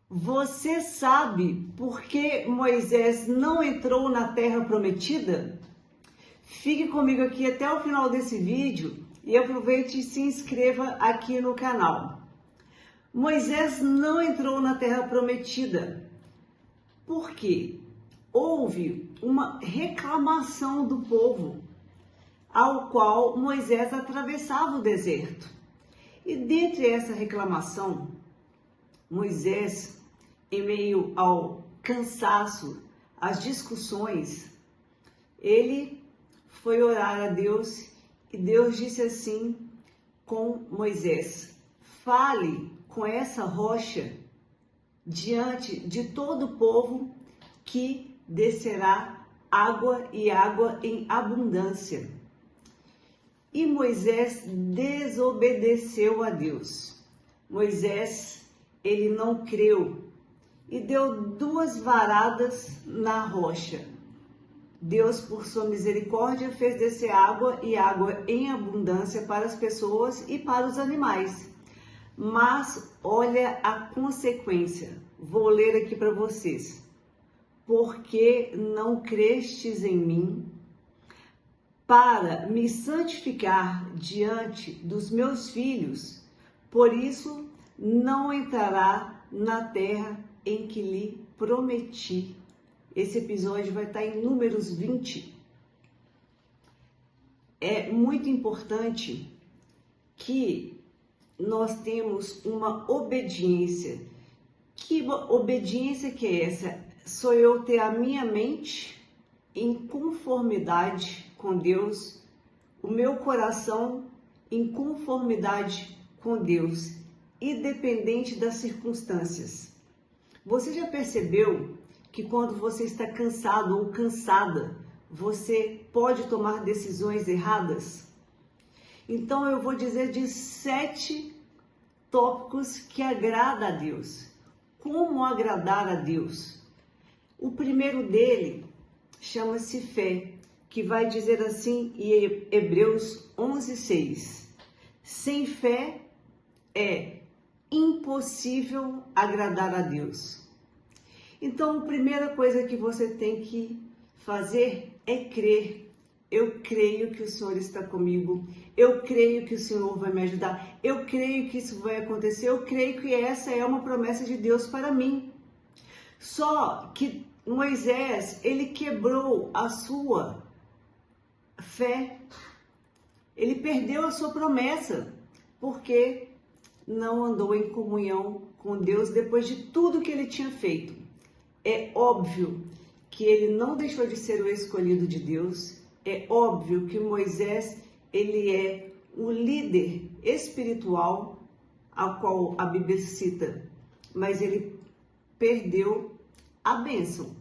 Você sabe por que Moisés não entrou na terra prometida? Fique comigo aqui até o final desse vídeo e aproveite e se inscreva aqui no canal. Moisés não entrou na terra prometida porque houve uma reclamação do povo, ao qual Moisés atravessava o deserto. E dentre essa reclamação, Moisés, em meio ao cansaço, às discussões, ele foi orar a Deus e Deus disse assim com Moisés: fale com essa rocha diante de todo o povo que descerá água e água em abundância. E Moisés desobedeceu a Deus. Moisés, ele não creu e deu 2 varadas na rocha. Deus, por sua misericórdia, fez descer água e água em abundância para as pessoas e para os animais. Mas olha a consequência. Vou ler aqui para vocês. Porque não crestes em mim, para me santificar diante dos meus filhos, por isso não entrará na terra em que lhe prometi. Esse episódio vai estar em Números 20. É muito importante que nós temos uma obediência. Que obediência que é essa? Sou eu ter a minha mente em conformidade com Deus, o meu coração em conformidade com Deus, independente das circunstâncias. Você já percebeu que quando você está cansado ou cansada, você pode tomar decisões erradas? Então eu vou dizer de 7 tópicos que agrada a Deus. Como agradar a Deus? O primeiro dele chama-se fé, que vai dizer assim em Hebreus 11:6. Sem fé é impossível agradar a Deus. Então, a primeira coisa que você tem que fazer é crer. Eu creio que o Senhor está comigo. Eu creio que o Senhor vai me ajudar. Eu creio que isso vai acontecer. Eu creio que essa é uma promessa de Deus para mim. Só que Moisés, ele quebrou a sua fé. Ele perdeu a sua promessa, porque não andou em comunhão com Deus depois de tudo que ele tinha feito. É óbvio que ele não deixou de ser o escolhido de Deus. É óbvio que Moisés, ele é o líder espiritual ao qual a Bíblia cita, mas ele perdeu a bênção.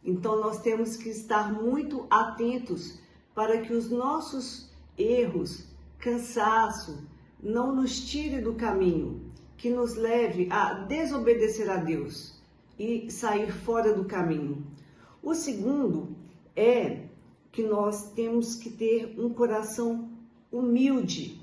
Então nós temos que estar muito atentos para que os nossos erros, cansaço, não nos tire do caminho, que nos leve a desobedecer a Deus e sair fora do caminho. O segundo é que nós temos que ter um coração humilde,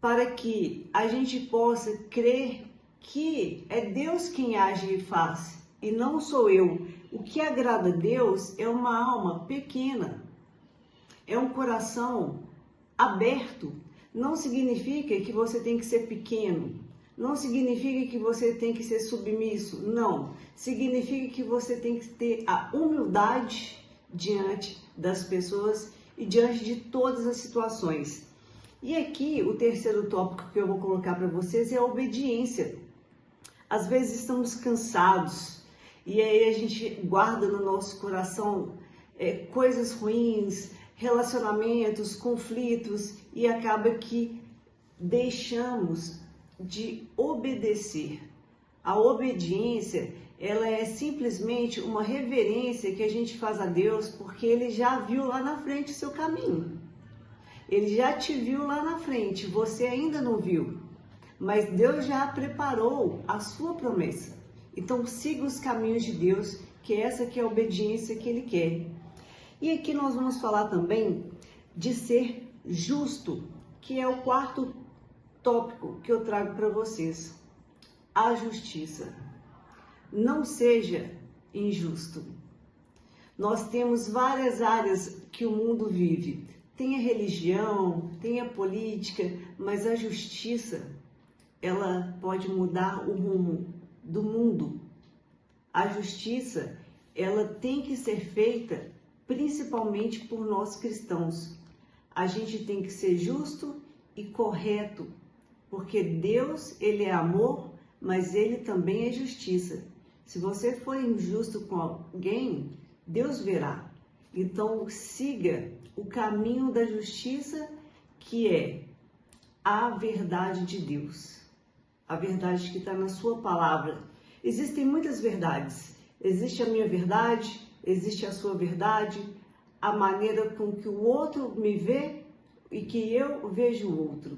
para que a gente possa crer que é Deus quem age e faz, e não sou eu. O que agrada a Deus é uma alma pequena, é um coração aberto. Não significa que você tem que ser pequeno, não significa que você tem que ser submisso, não. Significa que você tem que ter a humildade diante das pessoas e diante de todas as situações. E aqui o terceiro tópico que eu vou colocar para vocês é a obediência. Às vezes estamos cansados e aí a gente guarda no nosso coração coisas ruins, relacionamentos, conflitos, e acaba que deixamos de obedecer. A obediência, ela é simplesmente uma reverência que a gente faz a Deus, porque Ele já viu lá na frente o seu caminho. Ele já te viu lá na frente, você ainda não viu, mas Deus já preparou a sua promessa. Então siga os caminhos de Deus, que essa que é a obediência que Ele quer. E aqui nós vamos falar também de ser justo, que é o quarto tópico que eu trago para vocês. a justiça. Não seja injusto. Nós temos várias áreas que o mundo vive. Tem a religião, tem a política, mas a justiça, ela pode mudar o rumo do mundo. A justiça, ela tem que ser feita principalmente por nós cristãos. A gente tem que ser justo e correto, porque Deus, ele é amor, mas ele também é justiça. Se você for injusto com alguém, Deus verá. Então, siga o caminho da justiça, que é a verdade de Deus. A verdade que está na sua palavra. Existem muitas verdades. Existe a minha verdade, existe a sua verdade, a maneira com que o outro me vê e que eu vejo o outro.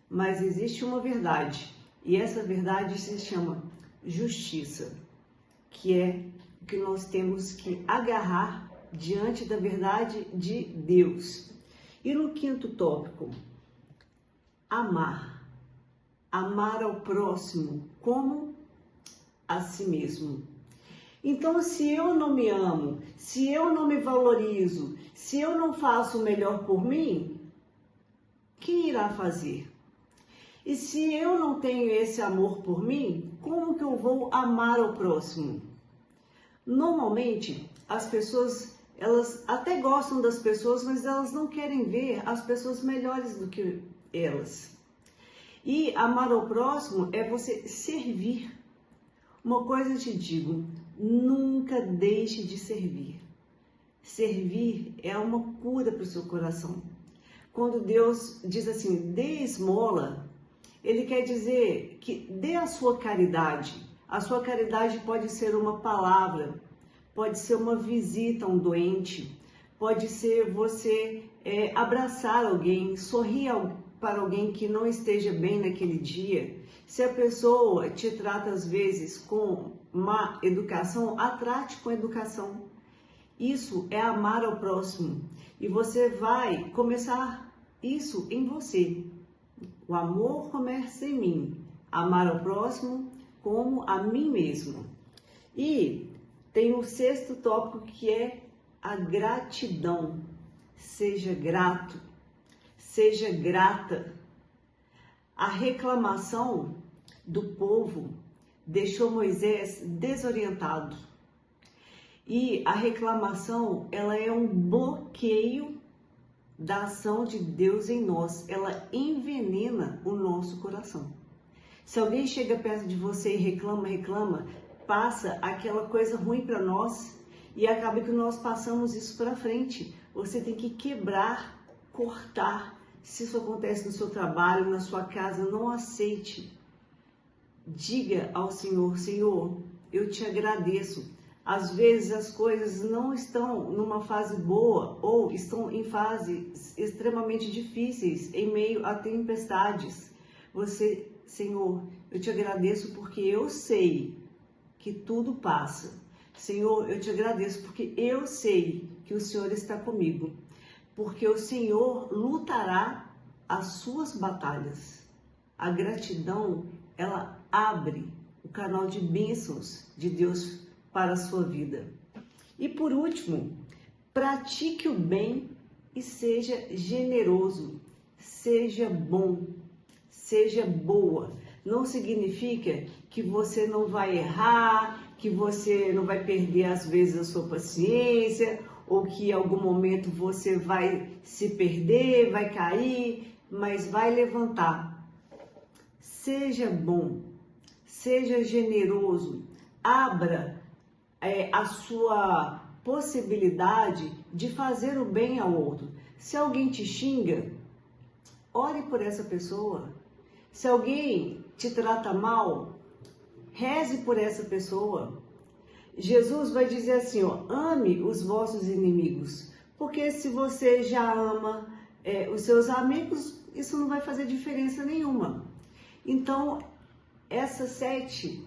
Mas existe uma verdade, e essa verdade se chama justiça, que é o que nós temos que agarrar diante da verdade de Deus. E no quinto tópico, amar. Amar ao próximo como a si mesmo. Então, se eu não me amo, se eu não me valorizo, se eu não faço o melhor por mim, quem irá fazer? E se eu não tenho esse amor por mim, como que eu vou amar ao próximo? Normalmente, as pessoas, elas até gostam das pessoas, mas elas não querem ver as pessoas melhores do que elas. E amar ao próximo é você servir. Uma coisa eu te digo, nunca deixe de servir. Servir é uma cura para o seu coração. Quando Deus diz assim, dê esmola, Ele quer dizer que dê a sua caridade. A sua caridade pode ser uma palavra, pode ser uma visita a um doente, pode ser você abraçar alguém, sorrir para alguém que não esteja bem naquele dia. Se a pessoa te trata às vezes com má educação, a trate com educação. Isso é amar ao próximo. E você vai começar isso em você. O amor começa em mim. Amar ao próximo como a mim mesmo. E tem o sexto tópico, que é a gratidão. Seja grato. Seja grata. A reclamação do povo deixou Moisés desorientado. E a reclamação, ela é um bloqueio da ação de Deus em nós. Ela envenena o nosso coração. Se alguém chega perto de você e reclama, passa aquela coisa ruim para nós e acaba que nós passamos isso para frente. Você tem que quebrar, cortar. Se isso acontece no seu trabalho, na sua casa, não aceite. Diga ao Senhor, Senhor, eu te agradeço. Às vezes as coisas não estão numa fase boa ou estão em fases extremamente difíceis, em meio a tempestades. Você, Senhor, eu te agradeço porque eu sei que tudo passa. Senhor, eu te agradeço porque eu sei que o Senhor está comigo. Porque o Senhor lutará as suas batalhas. A gratidão, ela abre o canal de bênçãos de Deus para a sua vida. E por último, pratique o bem e seja generoso, seja bom, seja boa. Não significa que você não vai errar, que você não vai perder às vezes a sua paciência, ou que em algum momento você vai se perder, vai cair, mas vai levantar. Seja bom, seja generoso, abra a sua possibilidade de fazer o bem ao outro. Se alguém te xinga, ore por essa pessoa. Se alguém te trata mal, reze por essa pessoa. Jesus vai dizer assim, ó, ame os vossos inimigos, porque se você já ama os seus amigos, isso não vai fazer diferença nenhuma. Então, essas 7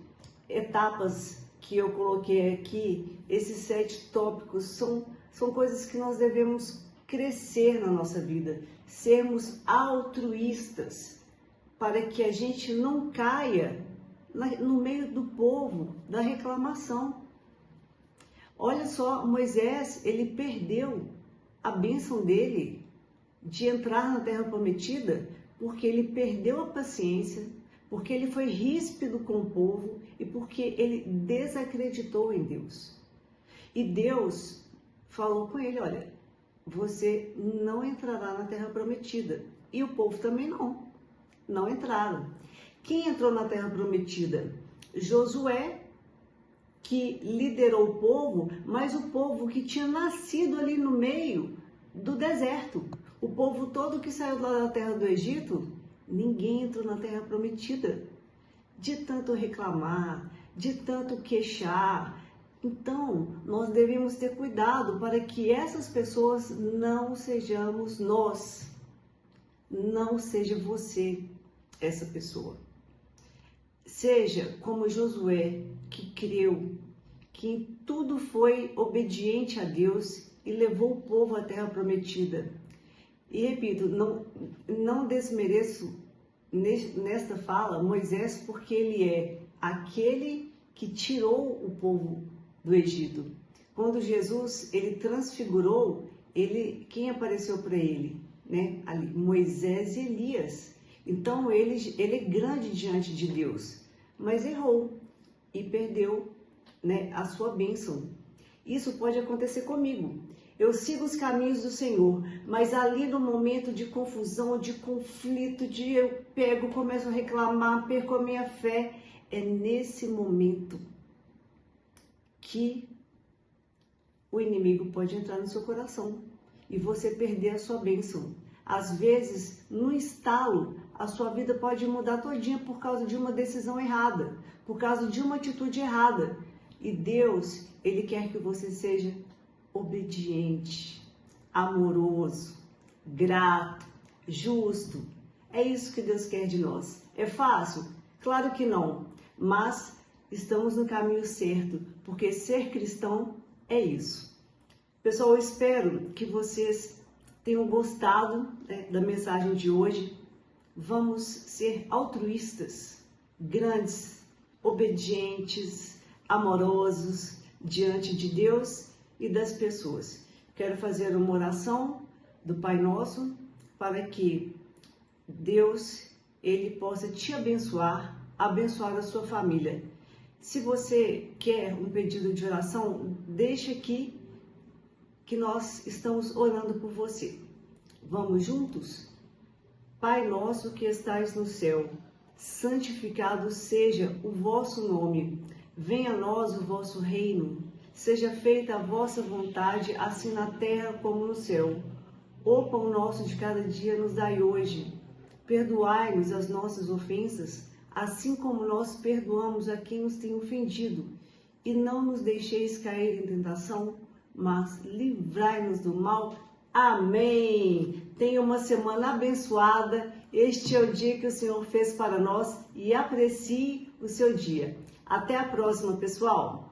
etapas que eu coloquei aqui, esses 7 tópicos, são coisas que nós devemos crescer na nossa vida, sermos altruístas, para que a gente não caia no meio do povo, da reclamação. Olha só, Moisés, ele perdeu a bênção dele de entrar na Terra Prometida, porque ele perdeu a paciência, porque ele foi ríspido com o povo e porque ele desacreditou em Deus. E Deus falou com ele, olha, você não entrará na Terra Prometida. E o povo também não entraram. Quem entrou na Terra Prometida? Josué, que liderou o povo, mas o povo que tinha nascido ali no meio do deserto. O povo todo que saiu lá da terra do Egito, ninguém entrou na Terra Prometida. De tanto reclamar, de tanto queixar. Então, nós devemos ter cuidado para que essas pessoas não sejamos nós. Não seja você essa pessoa. Seja como Josué, que creu, que em tudo foi obediente a Deus e levou o povo à Terra Prometida. E repito, não desmereço nesta fala Moisés, porque ele é aquele que tirou o povo do Egito. Quando Jesus ele transfigurou, quem apareceu para ele? Né? Ali, Moisés e Elias. Então ele é grande diante de Deus, mas errou e perdeu, né, a sua bênção. Isso pode acontecer comigo. Eu sigo os caminhos do Senhor, mas ali no momento de confusão, de conflito, eu começo a reclamar, perco a minha fé. É nesse momento que o inimigo pode entrar no seu coração e você perder a sua bênção. Às vezes, no estalo, a sua vida pode mudar todinha por causa de uma decisão errada, por causa de uma atitude errada. E Deus, Ele quer que você seja obediente, amoroso, grato, justo. É isso que Deus quer de nós. É fácil? Claro que não, mas estamos no caminho certo, porque ser cristão é isso. Pessoal, eu espero que vocês tenham gostado, né, da mensagem de hoje. Vamos ser altruístas, grandes, obedientes, amorosos diante de Deus e das pessoas. Quero fazer uma oração do Pai Nosso para que Deus ele possa te abençoar, abençoar a sua família. Se você quer um pedido de oração, deixa aqui que nós estamos orando por você. Vamos juntos? Pai nosso que estais no céu, santificado seja o vosso nome. Venha a nós o vosso reino. Seja feita a vossa vontade, assim na terra como no céu. O pão nosso de cada dia nos dai hoje. Perdoai-nos as nossas ofensas, assim como nós perdoamos a quem nos tem ofendido. E não nos deixeis cair em tentação, mas livrai-nos do mal. Amém! Tenha uma semana abençoada. Este é o dia que o Senhor fez para nós e aprecie o seu dia. Até a próxima, pessoal!